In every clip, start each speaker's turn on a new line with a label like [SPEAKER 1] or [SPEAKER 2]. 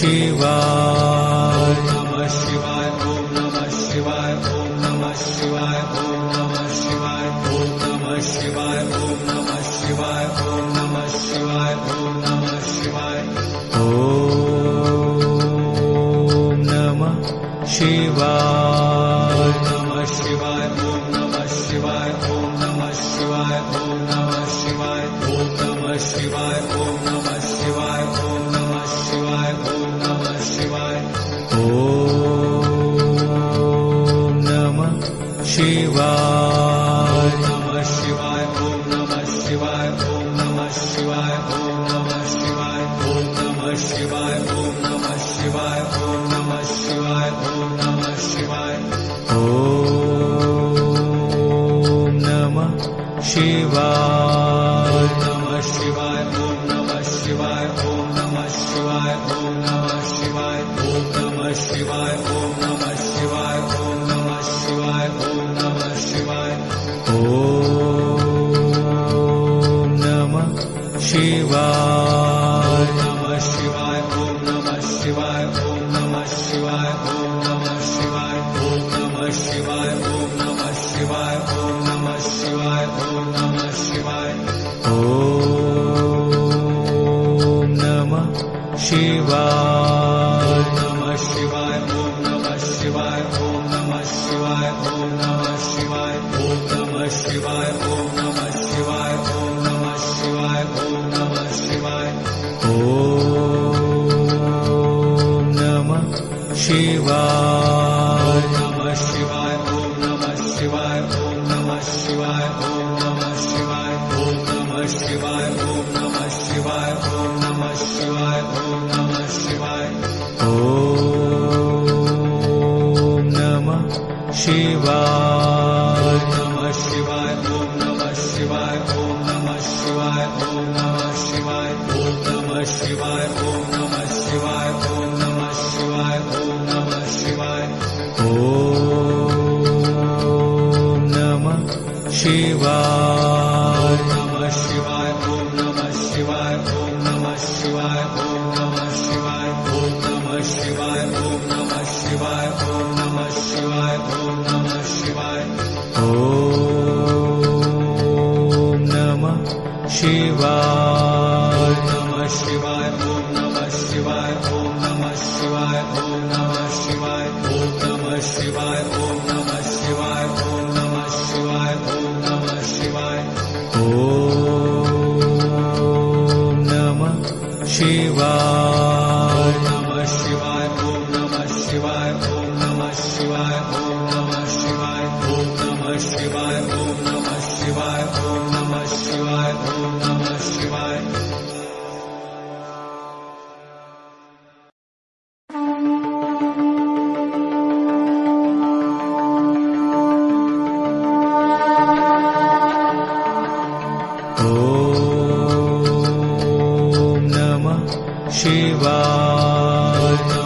[SPEAKER 1] शिवाय नमः शिवाय ओम नमः शिवाय ओम नमः शिवाय ओम नमः शिवाय ओम नमः शिवाय ओम नमः शिवाय ओम नमः शिवाय ओम नमः शिवाय ओम नमः शिवाय नमः शिवाय ओम नमः शिवाय ओम नमः शिवाय ओम नमः शिवाय ओम नमः शिवाय ओम नमः शिवाय ओम नमः शिवाय ओम नमः शिवाय ओम नमः शिवाय नमः शिवाय ओम नमः शिवाय ओम नमः शिवाय ओम नमः शिवाय ओम नमः शिवाय ओम नमः शिवाय ओम नमः शिवाय ओम नमः शिवाय ओम नमः शिवाय नमः शिवाय ओम नमः शिवाय ओम नमः शिवाय ओम नमः शिवाय ओम नमः शिवाय ओम नमः शिवाय ओम नमः शिवाय ओम नमः शिवाय ओम नमः शिवाय नमः शिवाय ओम नमः शिवाय ओम नमः शिवाय ओम नमः शिवाय ओम नमः शिवाय ओम नमः शिवाय ओम नमः शिवाय ओम नमः शिवाय ओम नमः शिवाय नमः शिवाय ओम नमः शिवाय ओम नमः शिवाय ओम नमः शिवाय ओम नमः शिवाय ओम नमः शिवाय ओम नमः शिवाय ओम नमः शिवाय ओम नमः शिवाय नमः शिवाय ओम नमः शिवाय ओम नमः शिवाय ओम नमः शिवाय ओम नमः शिवाय ओम नमः शिवाय ओम नमः शिवाय ओम नमः शिवाय ओम नमः शिवाय नमः शिवाय ओम नमः शिवाय ओम नमः शिवाय ओम नमः शिवाय ओम नमः शिवाय ओम नमः शिवाय ओम नमः शिवाय ओम नमः शिवाय ओम नमः शिवाय नमः शिवाय ओम नमः शिवाय ओम नमः शिवाय ओम नमः शिवाय ओम नमः शिवाय ओम नमः शिवाय ओम नमः शिवाय ओम नमः शिवाय ओम नमः शिवाय नमः शिवाय ओम नमः शिवाय ओम नमः शिवाय ओम नमः शिवाय ओम नमः शिवाय ओम नमः शिवाय ओम नमः शिवाय ओम नमः शिवाय ओम नमः शिवाय नमः शिवाय ओम नमः शिवाय ओम नमः शिवाय ओम नमः शिवाय ओम नमः शिवाय ओम नमः शिवाय ओम नमः शिवाय ओम नमः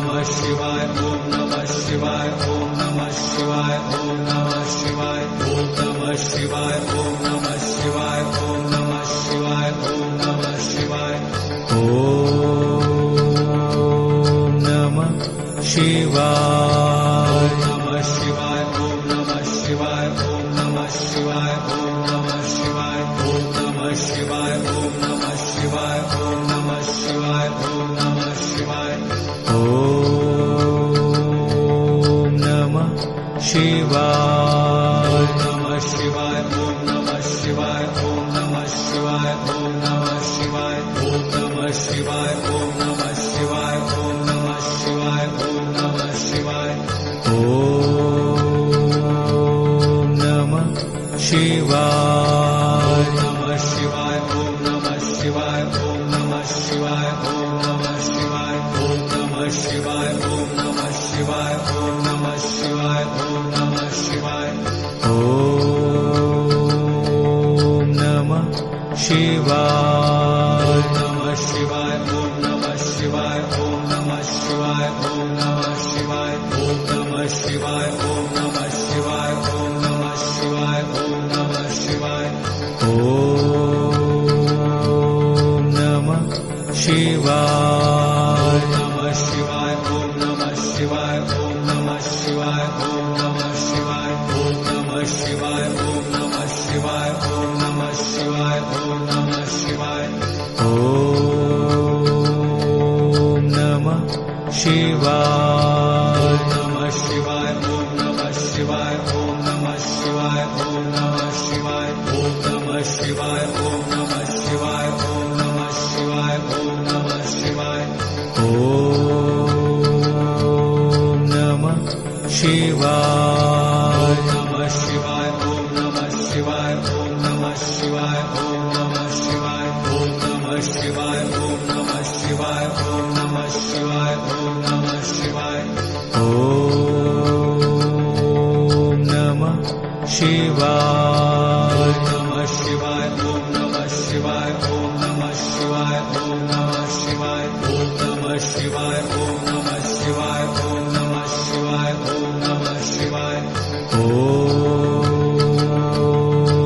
[SPEAKER 1] शिवाय ओम नमः शिवाय नमः शिवाय ओम नमः शिवाय ओम नमः शिवाय ओम नमः शिवाय ओम नमः शिवाय ओम नमः शिवाय ओम नमः शिवाय ओम नमः शिवाय ओम नमः शिवाय नमः शिवाय ओम नमः शिवाय ओम नमः शिवाय ओम नमः शिवाय ओम नमः शिवाय ओम नमः शिवाय ओम नमः शिवाय ओम नमः शिवाय ओम नमः शिवाय नमः शिवाय ओम नमः शिवाय ओम नमः शिवाय ओम नमः शिवाय ओम नमः शिवाय ओम नमः शिवाय ओम नमः शिवाय ओम नमः शिवाय ओम नमः शिवाय नमः शिवाय ओम नमः शिवाय ओम नमः शिवाय ओम नमः शिवाय ओम नमः शिवाय ओम नमः शिवाय ओम नमः शिवाय ओम नमः शिवाय ओम नमः शिवाय नमः शिवाय ओम नमः शिवाय ओम नमः शिवाय ओम नमः शिवाय ओम नमः शिवाय ओम नमः शिवाय ओम नमः शिवाय ओम नमः शिवाय ओम नमः शिवाय नमः शिवाय ओम नमः शिवाय ओम नमः शिवाय ओम नमः शिवाय ओम नमः शिवाय ओम नमः शिवाय ओम नमः शिवाय ओम नमः शिवाय ओम नमः शिवाय नमः शिवाय ओम नमः शिवाय ओम नमः शिवाय ओम नमः शिवाय ओम नमः शिवाय ओम नमः शिवाय ओम नमः शिवाय ओम नमः शिवाय ओम नमः शिवाय नमः शिवाय ओम नमः शिवाय ओम नमः शिवाय ओम नमः शिवाय ओम नमः शिवाय ओम नमः शिवाय ओम नमः शिवाय ओम नमः शिवाय ओम नमः शिवाय नमः शिवाय ओम नमः शिवाय ओम नमः शिवाय ओम नमः शिवाय ओम नमः शिवाय ओम नमः शिवाय ओम नमः शिवाय ओम नमः शिवाय ओम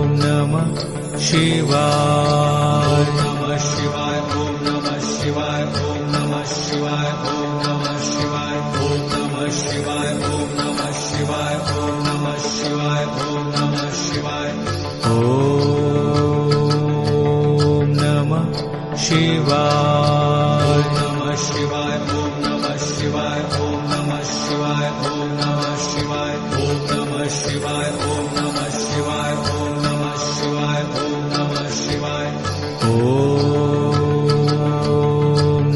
[SPEAKER 1] नमः शिवाय नमः शिवाय ओम नमः शिवाय ओम नमः शिवाय ओम नमः शिवाय ओम नमः शिवाय ओम नमः शिवाय ओम नमः शिवाय ओम नमः शिवाय ओम नमः शिवाय नमः शिवाय ओम नमः शिवाय ओम नमः शिवाय ओम नमः शिवाय ओम नमः शिवाय ओम नमः शिवाय ओम नमः शिवाय ओम नमः शिवाय ओम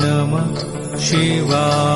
[SPEAKER 1] नमः शिवाय